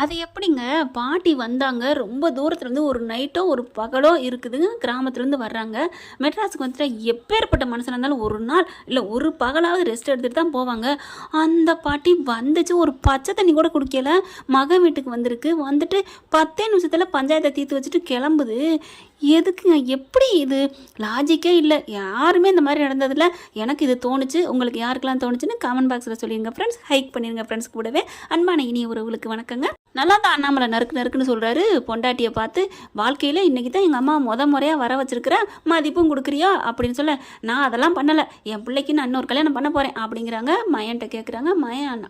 அது எப்படிங்க? பாட்டி வந்தாங்க. ரொம்ப தூரத்துலேருந்து ஒரு நைட்டோ, ஒரு பகலோ இருக்குதுங்க. கிராமத்துலேருந்து வர்றாங்க. மெட்ராஸுக்கு வந்துட்டா எப்பேர்ப்பட்ட மனுஷனா இருந்தாலும் ஒரு நாள், இல்ல ஒரு பகலாவது ரெஸ்ட் எடுத்துட்டு தான் போவாங்க. அந்த பாட்டி வந்துச்சு, ஒரு பச்சை தண்ணி கூட குடிக்கல. மகன் வீட்டுக்கு வந்திருக்கு. வந்துட்டு 10 நிமிஷத்துல பஞ்சாயத்த தீர்த்து வச்சுட்டு கிளம்புது. எதுக்குங்க? எப்படி இது? லாஜிக்கே இல்ல. யாருமே இந்த மாரி நடந்ததில்ல. எனக்கு இது தோணுச்சு. உங்களுக்கு யாருக்கெல்லாம் தோணுச்சுன்னு கமெண்ட் பாக்ஸில் சொல்லிருங்க ஃப்ரெண்ட்ஸ். ஹைக் பண்ணிருங்க ஃப்ரெண்ட்ஸ். கூடவே அன்பான இனிய உறவுகளுக்கு வணக்கங்க. நல்லா தான் அண்ணாமலை நறுக்கு நறுக்குன்னு சொல்கிறாரு பொண்டாட்டியை பார்த்து. வாழ்க்கையில் இன்றைக்கி தான் எங்கள் அம்மா முறையாக வர வச்சிருக்கிறேன், மதிப்பும் கொடுக்குறியா அப்படின்னு சொல்ல, நான் அதெல்லாம் பண்ணலை, என் பிள்ளைக்கு நான் இன்னொரு கல்யாணம் பண்ண போகிறேன் அப்படிங்கிறாங்க. மயன்ட்ட கேட்குறாங்க. மயன்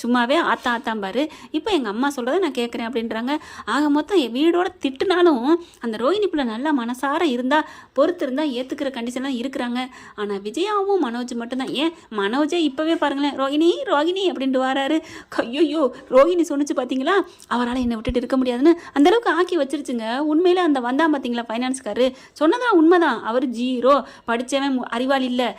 சும்மாவே ஆத்தாம்பாரு. இப்போ எங்கள் அம்மா சொல்கிறத நான் கேட்குறேன் அப்படின்றாங்க. ஆக மொத்தம் என் வீடோட திட்டுனாலும் அந்த ரோஹிணி பிள்ளை நல்லா மனசார இருந்தால் பொறுத்து இருந்தால் ஏற்றுக்கிற கண்டிஷன்லாம் இருக்கிறாங்க. ஆனால் விஜயாவும் மனோஜ் மட்டும்தான். ஏன் மனோஜே இப்போவே பாருங்களேன், ரோஹிணி ரோஹிணி அப்படின்ட்டு வராரு. ஐயோ ரோஹிணி சொன்னிச்சு பார்த்தீங்களா, அவரால் என்னை விட்டுட்டு இருக்க முடியாதுன்னு அந்த அளவுக்கு ஆக்கி வச்சிருச்சுங்க. உண்மையில அந்த வந்தான் பார்த்தீங்களா ஃபைனான்ஸ்காரு, சொன்னதான் உண்மைதான். அவர் ஜீரோ, படித்தவன் அறிவாளி இல்லை,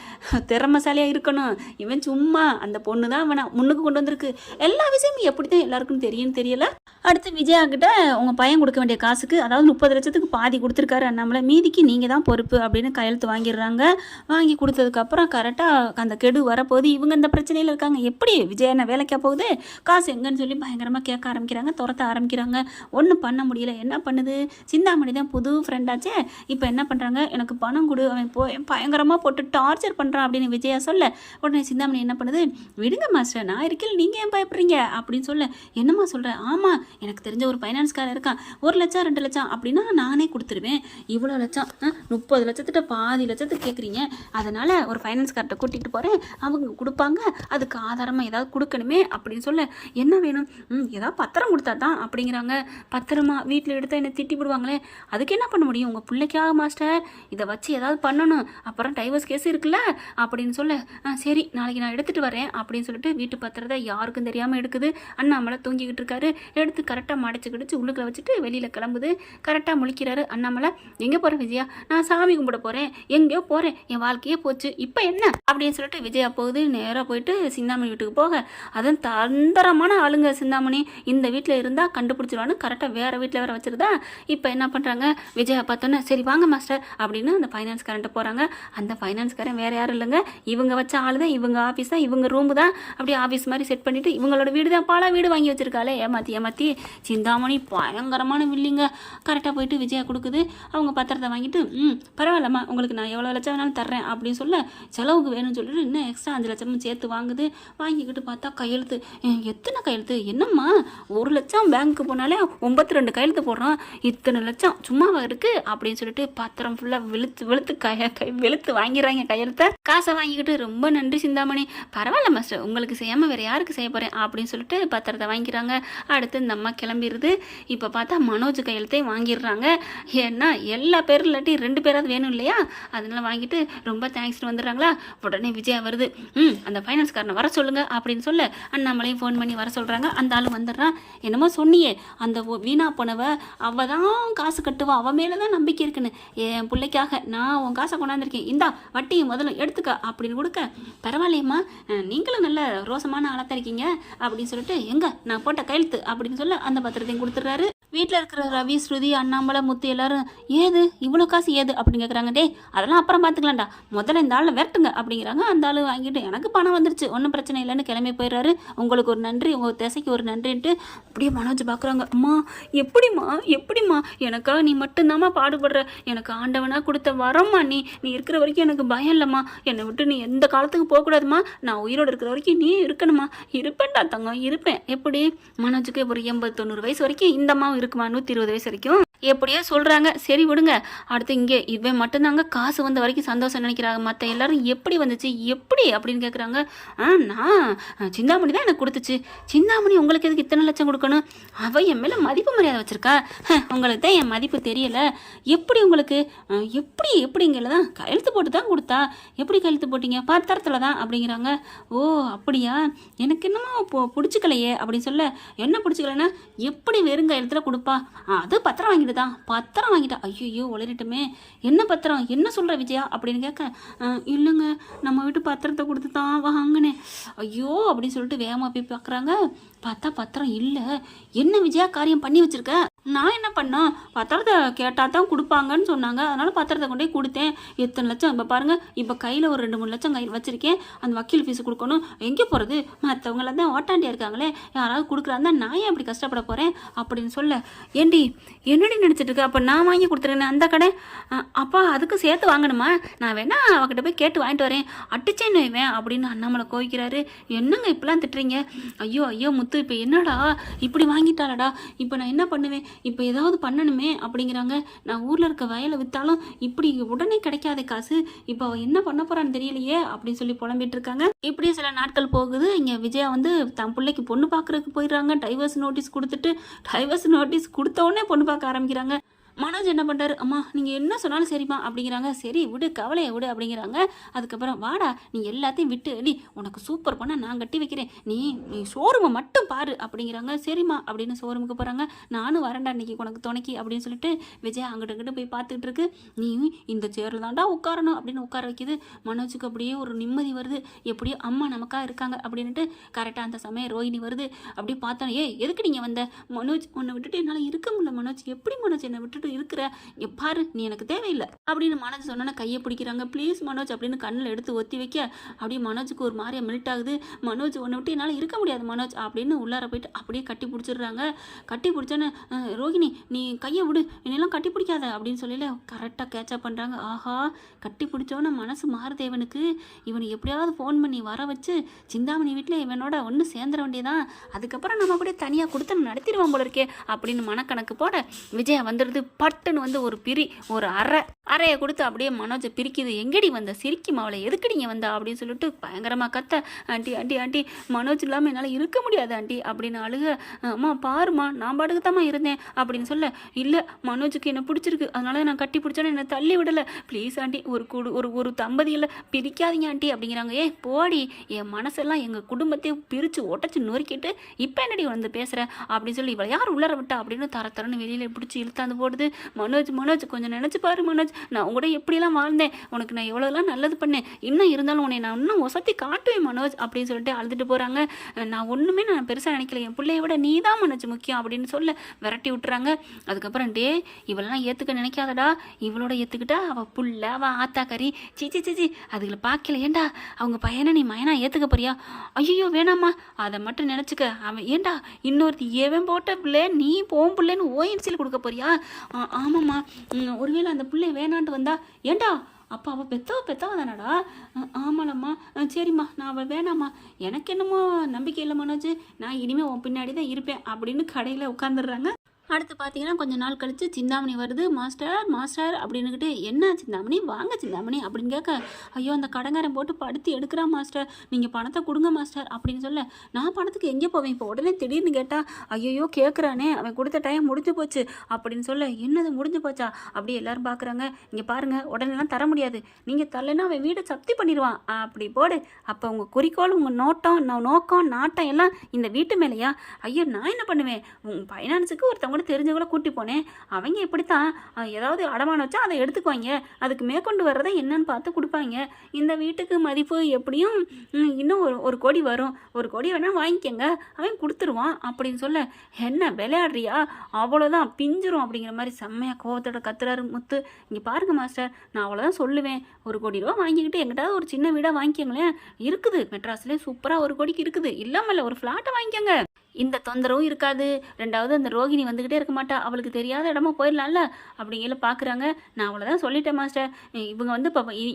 திறமசாலியாக இருக்கணும். இவன் சும்மா அந்த பொண்ணு தான் அவனை முன்னுக்கு கொண்டு வந்திருக்கு. எல்லா விஷயமும் எப்படி தான் எல்லாருக்கும் தெரியும்னு தெரியல. அடுத்து விஜயா கிட்ட உங்கள் பையன் கொடுக்க வேண்டிய காசுக்கு, அதாவது 30 லட்சத்துக்கு பாதி கொடுத்துருக்காரு அண்ணாமலை, மீதிக்கு நீங்கள் தான் பொறுப்பு அப்படின்னு கையெழுத்து வாங்கிடுறாங்க. வாங்கி கொடுத்ததுக்கப்புறம் கரெக்டாக அந்த கெடு வரப்போகுது. இவங்க இந்த பிரச்சனையில் இருக்காங்க. எப்படி விஜயா என்ன வேலைக்கா போகுது, காசு எங்கன்னு சொல்லி பயங்கரமாக கேட்க ஆரம்பிக்கிறாங்க, துரத்த ஆரம்பிக்கிறாங்க. ஒன்றும் பண்ண முடியல. என்ன பண்ணுது, சிந்தாமணி தான் புது ஃப்ரெண்டாச்சே. இப்போ என்ன பண்ணுறாங்க, எனக்கு பணம் கொடு, அவன் போய் பயங்கரமாக போட்டு டார்ச்சர் பண்ணுறான் அப்படின்னு விஜயா சொல்ல, உடனே சிந்தாமணி என்ன பண்ணுது, விடுங்க மாஸ்டர் நான் இருக்கேன், நீங்கள் ஏன் பயப்படுறீங்க அப்படின்னு சொல்ல, என்னம்மா சொல்கிறேன், ஆமாம் எனக்கு தெரிஞ்ச ஒரு ஃபைனான்ஸ்காரர் இருக்கான், 1 லட்சம் 2 லட்சம் அப்படின்னா நானே கொடுத்துருவேன், இவ்வளோ லட்சம் 30 லட்சத்திட்ட பாதி லட்சத்துக்கு கேட்குறீங்க, அதனால் ஒரு ஃபைனான்ஸ்கார்ட்ட கூட்டிகிட்டு போகிறேன், அவங்க கொடுப்பாங்க, அதுக்கு ஆதாரமாக ஏதாவது கொடுக்கணுமே அப்படின்னு சொல்ல, என்ன வேணும், ஏதாவது பத்திரம் கொடுத்தா தான் அப்படிங்கிறாங்க. பத்திரமா வீட்டில் எடுத்தால் என்னை திட்டி விடுவாங்களே, அதுக்கு என்ன பண்ண முடியும், உங்கள் பிள்ளைக்காக மாஸ்டர் இதை வச்சு ஏதாவது பண்ணணும், அப்புறம் டைவர்ஸ் கேஸ் இருக்குல்ல அப்படின்னு சொல்ல, சரி நாளைக்கு நான் எடுத்துகிட்டு வரேன் அப்படின்னு சொல்லிட்டு வீட்டு பத்திரத்தை யாருக்கும் தெரியாமல் எடுக்குது. அண்ணாமலை தூங்கிக்கிட்டு இருக்காரு. எடுத்து கரெக்டாக மடிச்சு கிடிச்சு உள்ளுக்குள்ள வச்சுட்டு வெளியில் கிளம்புது. கரெக்டாக முழிக்கிறாரு அண்ணாமலை. எங்கே போகிறேன் விஜயா, நான் சாமி கும்பிட போகிறேன், எங்கேயோ போகிறேன், என் வாழ்க்கையே போச்சு, இப்போ என்ன அப்படின்னு சொல்லிட்டு விஜயா போகுது. நேராக போயிட்டு சிந்தாமணி வீட்டுக்கு போக, அதன் தந்திரமான ஆளுங்க சிந்தாமணி, இந்த வீட்டில் இருந்தால் கண்டுபிடிச்சிருவான்னு கரெக்டாக வேறு வீட்டில் வேறு வச்சுருதா. இப்போ என்ன பண்ணுறாங்க, விஜயா பார்த்தோன்னே சரி வாங்க மாஸ்டர் அப்படின்னு அந்த ஃபைனான்ஸ்காரன்ட்ட போகிறாங்க. அந்த ஃபைனான்ஸ்காரன் வேறு யாரும் இல்லைங்க, இவங்க வச்ச ஆள் தான், இவங்க ஆஃபீஸ் தான், இவங்க ரூமு தான், அப்படியே ஆஃபீஸ் மாதிரி செட் பண்ணிவிட்டு இவங்களோட வீடு தான், பாலா வீடு வாங்கி வச்சிருக்காளே, ஏமாற்றி சிந்தாமணி பயங்கரமான வில்லிங்க. கரெக்டாக போயிட்டு விஜயா கொடுக்குது. அவங்க பத்திரத்தை வாங்கிட்டு பரவாயில்லம்மா உங்களுக்கு நான் எவ்வளோ லட்சம் வேணாலும் தர்றேன் அப்படின்னு சொல்ல, செலவுக்கு வேணும்னு சொல்லிட்டு இன்னும் எக்ஸ்ட்ரா 5 லட்சமும் சேர்த்து வாங்குது. வாங்கிக்கிட்டு பார்த்தா கையெழுத்து, எத்தனை கையெழுத்து, என்னம்மா 1 லட்சம் பேங்க்கு போனாலே 92 கையெழுத்து போடுறோம், இத்தனை லட்சம் சும்மாவா இருக்குது அப்படின்னு சொல்லிட்டு பத்திரம் ஃபுல்லாக வெளுத்து வாங்கிடுறாங்க கையெழுத்தை. காசை வாங்கிக்கிட்டு ரொம்ப நன்றி சிந்தாமணி, பரவாயில்ல மாஸ்டர் உங்களுக்கு செய்யாமல் வேறு யாருக்கு செய்ய போகிறேன் அப்படின்னு சொல்லிட்டு பத்திரத்தை வாங்கிக்கிறாங்க. அடுத்து இந்த அம்மா கிளம்பிடுது. இப்போ பார்த்தா மனோஜ் கையெழுத்தையும் வாங்கிடுறாங்க. ஏன்னா எல்லா பேரும் இல்லாட்டி 2 பேராவது வேணும் இல்லையா, அதனால வாங்கிட்டு ரொம்ப தேங்க்ஸ்னு வந்துடுறாங்களா. உடனே விஜயா வருது. அந்த ஃபைனான்ஸ்காரனை வர சொல்லுங்க அப்படின்னு சொல்ல, அண்ணாமலையும் ஃபோன் பண்ணி வர சொல்கிறாங்க. அந்த ஆள் வந்துடுறான். என்னமோ சொன்னியே அந்த வீணா போனவ அவள் தான் காசு கட்டுவா, அவன் மேலே தான் நம்பிக்கை இருக்குன்னு, என் பிள்ளைக்காக நான் உன் காசை கொண்டாந்துருக்கேன், இந்தா வட்டியை முதல்ல எடுத்துக்க அப்படின்னு கொடுக்க, பரவாயில்லையம்மா நீங்களும் நல்ல ரோசமான ஆளாக இருக்கீங்க அப்படின்னு சொல்லிட்டு, எங்க நான் போட்ட கையெழுத்து அப்படின்னு சொல்ல அந்த பத்திரத்தையும் கொடுத்துட்றாரு. வீட்டில் இருக்கிற ரவி, ஸ்ருதி, அண்ணாமலை, முத்து எல்லாரும் ஏது இவ்வளோ காசு ஏது அப்படின்னு கேட்குறாங்க. டே அதெல்லாம் அப்புறம் பார்த்துக்கலாம்டா, முதல்ல இந்த ஆளை விரட்டுங்க அப்படிங்கிறாங்க. அந்த ஆள் வாங்கிட்டு எனக்கு பணம் வந்துருச்சு ஒன்றும் பிரச்சனை இல்லைன்னு கிளம்பி போயிடுறாரு. உங்களுக்கு ஒரு நன்றி, உங்கள் திசைக்கு ஒரு நன்றின்ட்டு அப்படியே மனோஜ் பார்க்குறாங்க. அம்மா எப்படிம்மா எனக்காக நீ மட்டும்தாம்மா பாடுபடுற, எனக்கு ஆண்டவனாக கொடுத்த வரம்மா, நீ இருக்கிற வரைக்கும் எனக்கு பயம் இல்லைம்மா, என்னை விட்டு நீ எந்த காலத்துக்கு போகக்கூடாதுமா, நான் உயிரோடு இருக்கிற வரைக்கும் நீ இருக்கணுமா, இருப்பேன்டா தங்கம் இருப்பேன். எப்படி மனோஜுக்கு ஒரு 80-90 வயசு வரைக்கும் இந்த அம்மாவும் இருக்குமா, 120 வயசு வரைக்கும் எப்படியோ சொல்கிறாங்க. சரி விடுங்க. அடுத்து இங்கே இவன் மட்டும்தாங்க காசு வந்த வரைக்கும் சந்தோஷம் நினைக்கிறாங்க, மற்ற எல்லாரும் எப்படி வந்துச்சு எப்படி அப்படின்னு கேட்குறாங்க. நான் சிந்தாமணி தான் எனக்கு கொடுத்துச்சு. சிந்தாமணி உங்களுக்கு எதுக்கு இத்தனை லட்சம் கொடுக்கணும், அவள் என் மேலே மதிப்பு மரியாதை வச்சுருக்கா, உங்களுக்கு தான் என் மதிப்பு தெரியலை, எப்படி உங்களுக்கு எப்படிங்கிற தான் கையெழுத்து போட்டு தான் கொடுத்தா, எப்படி கையெழுத்து போட்டிங்க, பத்திரத்தில் தான் அப்படிங்கிறாங்க. ஓ அப்படியா, எனக்கு என்னமோ பிடிச்சிக்கலையே அப்படின்னு சொல்ல, என்ன பிடிச்சிக்கலைன்னா எப்படி வெறும் கையெழுத்தில் கொடுப்பா, அது பத்திரம் வாங்கிட்டு தான் பத்திரம் வாங்கிட்டா. ஐயோ உளறிட்டுமே, என்ன பத்திரம், என்ன சொல்கிற விஜயா அப்படின்னு கேட்க, இல்லைங்க நம்ம வீட்டு பத்திரத்தை கொடுத்து தான் வாங்கினேன். ஐயோ அப்படின்னு சொல்லிட்டு வேகமாக போய் பார்க்குறாங்க. பார்த்தா பத்திரம் இல்லை. என்ன விஜயா காரியம் பண்ணி வச்சுருக்க? நான் என்ன பண்ணேன், பத்திரத்தை கேட்டால் தான் கொடுப்பாங்கன்னு சொன்னாங்க, அதனால் பத்திரத்தை கொண்டே கொடுத்தேன். எத்தனை லட்சம் இப்போ பாருங்கள், இப்போ கையில் ஒரு 2-3 லட்சம் கையில் வச்சுருக்கேன். அந்த வக்கீல் ஃபீஸ் கொடுக்கணும். எங்கே போகிறது, மற்றவங்களாம் தான் ஓட்டாண்டியாக இருக்காங்களே, யாராவது கொடுக்குறாருந்தா நான் ஏன் அப்படி கஷ்டப்பட போகிறேன் அப்படின்னு சொல்ல, ஏண்டி என்னடி நினச்சிட்டு இருக்க, அப்போ நான் வாங்கி கொடுத்துருக்கேன் அந்த கடை, அப்பா அதுக்கு சேர்த்து வாங்கணுமா, நான் வேணா அவகிட்ட போய் கேட்டு வாங்கிட்டு வரேன், அட்டிச்சேன்னு வைவேன் அப்படின்னு அண்ணாமலை கோவிக்கிறாரு. என்னங்க இப்படிலாம் திட்டுறீங்க? ஐயோ ஐயோ முத்து, இப்போ என்னடா இப்படி வாங்கிட்டாலடா, இப்போ நான் என்ன பண்ணுவேன், இப்போ ஏதாவது பண்ணணுமே அப்படிங்கிறாங்க. நான் ஊரில் இருக்க வயலை விற்றாலும் இப்படி உடனே கிடைக்காத காசு, இப்போ அவள் என்ன பண்ண போகிறான்னு தெரியலையே அப்படின்னு சொல்லி புலம்பிட்டு இருக்காங்க. இப்படியே சில நாட்கள் போகுது. இங்கே விஜயா வந்து தன் பிள்ளைக்கு பொண்ணு பார்க்குறதுக்கு போயிடுறாங்க. டைவர்ஸ் நோட்டீஸ் கொடுத்துட்டு, டைவர்ஸ் நோட்டீஸ் கொடுத்த உடனே பொண்ணு பார்க்க ஆரம்பிக்கிறாங்க. மனோஜ் என்ன பண்ணுறாரு, அம்மா நீங்கள் என்ன சொன்னாலும் சரிம்மா அப்படிங்கிறாங்க. சரி விடு, கவலையை விடு அப்படிங்கிறாங்க. அதுக்கப்புறம் வாடா நீ எல்லாத்தையும் விட்டு அடி, உனக்கு சூப்பர் பண்ண நான் கட்டி வைக்கிறேன், நீ ஷோரூமை மட்டும் பாரு அப்படிங்கிறாங்க. சரிம்மா அப்படின்னு ஷோரூமுக்கு போகிறாங்க. நானும் வரேன்டா இன்னைக்கு உனக்கு துணைக்கி அப்படின்னு சொல்லிட்டு விஜய் அங்கிட்ட போய் பார்த்துக்கிட்டு இருக்கு. நீ இந்த சேரில் தான்டா உட்காரணும் அப்படின்னு உட்கார வைக்கிது. மனோஜுக்கு அப்படியே ஒரு நிம்மதி வருது. எப்படியோ அம்மா நமக்காக இருக்காங்க அப்படின்ட்டு. கரெக்டாக அந்த சமயம் ரோஹிணி வருது. அப்படியே பார்த்தோம், எதுக்கு நீங்கள் வந்த, மனோஜ் உன்னை விட்டுட்டு என்னால் இருக்க முடியல மனோஜ், எப்படி மனோஜ் என்னை விட்டுட்டு இருக்கிற, பாரு நீ எனக்கு தேவையில்லை அப்படின்னு மனோஜ் சொன்னா கையை பிடிக்கிறாங்க. ப்ளீஸ் மனோஜ் அப்படின்னு கண்ணில் எடுத்து ஒத்தி வைக்க அப்படியே மனோஜுக்கு ஒரு மாதிரியா மெல்ட் ஆகுது. மனோஜ் உன்னை விட்டு என்னால் இருக்க முடியாது மனோஜ் அப்படின்னு உள்ளார போயிட்டு அப்படியே கட்டி பிடிச்சிடுறாங்க. கட்டி பிடிச்சோன்னே ரோஹிணி நீ கையை விடு, என்னெல்லாம் கட்டி பிடிக்காத அப்படின்னு சொல்லல கரெக்டாக கேட்சப் பண்ணுறாங்க. ஆஹா, கட்டி பிடிச்சோன்னே மனசு மாறுது இவனுக்கு. இவனை எப்படியாவது ஃபோன் பண்ணி வர வச்சு சிந்தாமணி வீட்டில் இவனோட ஒன்று சேர்ந்துட வேண்டியதான், அதுக்கப்புறம் நம்ம கூட தனியாக கொடுத்து நடத்திடுவான் போல இருக்கே அப்படின்னு மனக்கணக்கு போட விஜயா வந்துடுது. பட்டுன்னு வந்து ஒரு ஒரு அறையை கொடுத்து அப்படியே மனோஜை பிரிக்குது. எங்கடி வந்த சிரிக்கும் அவளை, எதுக்குடிங்க வந்தா அப்படின்னு சொல்லிட்டு பயங்கரமாக கத்த, ஆண்டி ஆண்டி ஆண்டி மனோஜ் இல்லாமல் என்னால் இருக்க முடியாது ஆண்டி அப்படின்னு அழுக. அம்மா பாருமா நான் பாட்டுக்கு தாம்மா இருந்தேன் அப்படின்னு சொல்ல, இல்லை மனோஜுக்கு என்ன பிடிச்சிருக்கு அதனால நான் கட்டி பிடிச்சோன்னு என்னை தள்ளி விடலை, ப்ளீஸ் ஆண்டி ஒரு தம்பதியில் பிரிக்காதீங்க ஆண்டி அப்படிங்கிறாங்க. போடி, என் மனசெல்லாம் எங்கள் குடும்பத்தையும் பிரித்து உடச்சி நொறுக்கிட்டு இப்போ என்னடி வந்து பேசுகிற அப்படின்னு சொல்லி இவளை யார் உள்ளர விட்டா அப்படின்னு தரன்னு வெளியில் பிடிச்சி இழுத்தாந்து போடுது. மனோஜ் கொஞ்சம் நினச்சி பாரு மனோஜ், நான் உங்கள்கிட்ட எப்படிலாம் வாழ்ந்தேன், உனக்கு நான் எவ்வளோலாம் நல்லது பண்ணேன், இன்னும் இருந்தாலும் உன்னை நான் இன்னும் ஒசத்தி காட்டுவேன் மனோஜ் அப்படின்னு சொல்லிட்டு அழுதுட்டு போகிறாங்க. நான் பெருசாக நினைக்கல, என் பிள்ளைய விட நீ தான் மனோஜ் முக்கியம் அப்படின்னு சொல்ல விரட்டி விட்டுறாங்க. அதுக்கப்புறம் இவளெல்லாம் ஏற்றுக்க நினைக்காதடா, இவளோட ஏற்றுக்கிட்டா அவள் புள்ள அவள் ஆத்தாக்கறி சிச்சி அதுகளை பார்க்கல, ஏண்டா அவங்க பையனை நீ மயனா ஏற்றுக்க போறியா, ஐயோ வேணாம்மா அதை மட்டும் நினச்சிக்க, அவன் ஏண்டா இன்னொருத்தி ஏவன் போட்ட பிள்ளை நீ போகும் பிள்ளைன்னு ஓஎன்சியில் கொடுக்க போறியா, ஆமாம்மா ஒருவேளை அந்த பிள்ளை வேணான்ட்டு வந்தா, ஏண்டா அப்போ அவள் பெத்தவ தானடா, ஆமாலம்மா சரிம்மா நான் அவள் வேணாம்மா, எனக்கு என்னமோ நம்பிக்கை இல்லை மனோஜ், நான் இனிமேல் உன் பின்னாடி தான் இருப்பேன் அப்படின்னு கடையில் உட்காந்துடுறாங்க. அடுத்து பார்த்தீங்கன்னா கொஞ்சம் நாள் கழித்து சிந்தாமணி வருது. மாஸ்டர் அப்படின்னுக்கிட்டு, என்ன சிந்தாமணி வாங்க சிந்தாமணி அப்படின்னு கேட்க, ஐயோ அந்த கடங்காரன் போட்டு படுத்தி எடுக்கிறான் மாஸ்டர், நீங்கள் பணத்தை கொடுங்க மாஸ்டர் அப்படின்னு சொல்ல, நான் பணத்துக்கு எங்கே போவேன் இப்போ உடனே திடீர்னு கேட்டால், ஐயோ கேட்குறானே அவன் கொடுத்த டைம் முடிஞ்சு போச்சு அப்படின்னு சொல்ல, என்னது முடிஞ்சு போச்சா அப்படி எல்லாரும் பார்க்குறாங்க. இங்கே பாருங்கள் உடனேலாம் தர முடியாது, நீங்கள் தரலைன்னா அவன் வீடை சப்தி பண்ணிடுவான் அப்படி போடு, அப்போ உங்கள் குறிக்கோள் உங்கள் நோக்கம் நாட்டம் எல்லாம் இந்த வீட்டு மேலேயா, ஐயோ நான் என்ன பண்ணுவேன், உங்கள் ஃபைனான்ஸுக்கு ஒருத்தவங்க தெரிஞ்சவங்கள கூட்டி போனேன், அவங்க இப்படித்தான் ஏதாவது அடமானம் வச்சா அதை எடுத்துக்குவாங்க, அதுக்கு மேற்கொண்டு வர்றதை என்னன்னு பார்த்து கொடுப்பாங்க, இந்த வீட்டுக்கு மதிப்பு எப்படியும் இன்னும் 1 கோடி வரும், 1 கோடி வேணால் வாங்கிக்கங்க அவன் கொடுத்துருவான் அப்படின்னு சொல்ல, என்ன விளையாடுறியா அவ்வளோதான் பிஞ்சிரும் அப்படிங்கிற மாதிரி செம்மையாக கோவத்தோட கத்துறாரு முத்து. இங்கே பாருங்க மாஸ்டர், நான் அவ்வளோதான் சொல்லுவேன், 1 கோடி ரூபா வாங்கிக்கிட்டு எங்கிட்டாவது ஒரு சின்ன வீடாக வாங்கிக்கங்களேன், இருக்குது மெட்ராஸ்லேயே சூப்பராக 1 கோடிக்கு இருக்குது, இல்லாமல் ஒரு ஃப்ளாட்டை வாங்கிக்கோங்க, இந்த தொந்தரவும் இருக்காது, ரெண்டாவது அந்த ரோகிணி வந்துக்கிட்டே இருக்க மாட்டா, அவளுக்கு தெரியாத இடமா போயிடலாம்ல அப்படிங்கிற பார்க்குறாங்க. நான் அவ்வளோதான் சொல்லிட்டேன் மாஸ்டர், இவங்க வந்து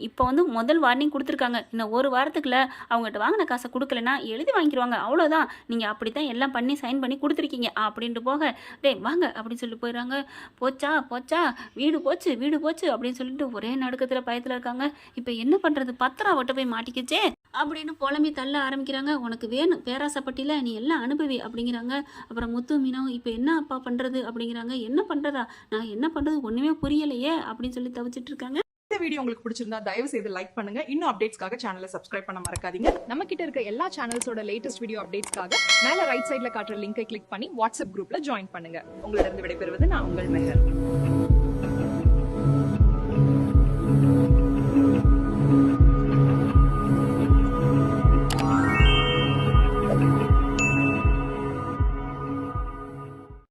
இப்போ வந்து முதல் வார்னிங் கொடுத்துருக்காங்க, இன்னும் 1 வாரத்துக்குள்ள அவங்ககிட்ட வாங்கின காசை கொடுக்கலன்னா எழுதி வாங்கிடுவாங்க, அவ்வளோதான், நீங்கள் அப்படி தான் எல்லாம் பண்ணி சைன் பண்ணி கொடுத்துருக்கீங்க அப்படின்ட்டு போக, வாங்க அப்படின்னு சொல்லிட்டு போயிடுறாங்க. போச்சா வீடு போச்சு அப்படின்னு சொல்லிட்டு ஒரே நடுக்கத்தில் பயத்தில் இருக்காங்க. இப்போ என்ன பண்ணுறது, பத்திரம் அவட்ட போய் மாட்டிக்கிச்சே அப்படின்னு புலம்பி தள்ள ஆரம்பிக்கிறாங்க. உனக்கு வேணும் பேராசப்பட்டியில் நீ எல்லாம் அனுபவி அப்படிங்கிறாங்க. அப்புறம் முத்து மீனாவும் இப்போ என்ன அப்பா பண்ணுறது அப்படிங்கிறாங்க. என்ன பண்ணுறதா, நான் என்ன பண்ணுறது ஒன்றுமே புரியலையே அப்படின்னு சொல்லி தவிச்சிட்டு இருக்காங்க. இந்த வீடியோ உங்களுக்கு பிடிச்சிருந்தா தயவு செய்து லைக் பண்ணுங்க. இன்னும் அப்டேட்ஸ்க்காக சேனலை சப்ஸ்கிரைப் பண்ண மறக்காதீங்க. நம்ம கிட்ட இருக்க எல்லா சேனல்ஸோட லேட்டஸ்ட் வீடியோ அப்டேட்ஸ்க்காக மேல ரைட் சைடுல காட்டுற லிங்கை கிளிக் பண்ணி வாட்ஸ்அப் குரூப்ல ஜாயின் பண்ணுங்க. உங்களிடம் விடைபெறுவது நான் உங்கள் மெஹர்.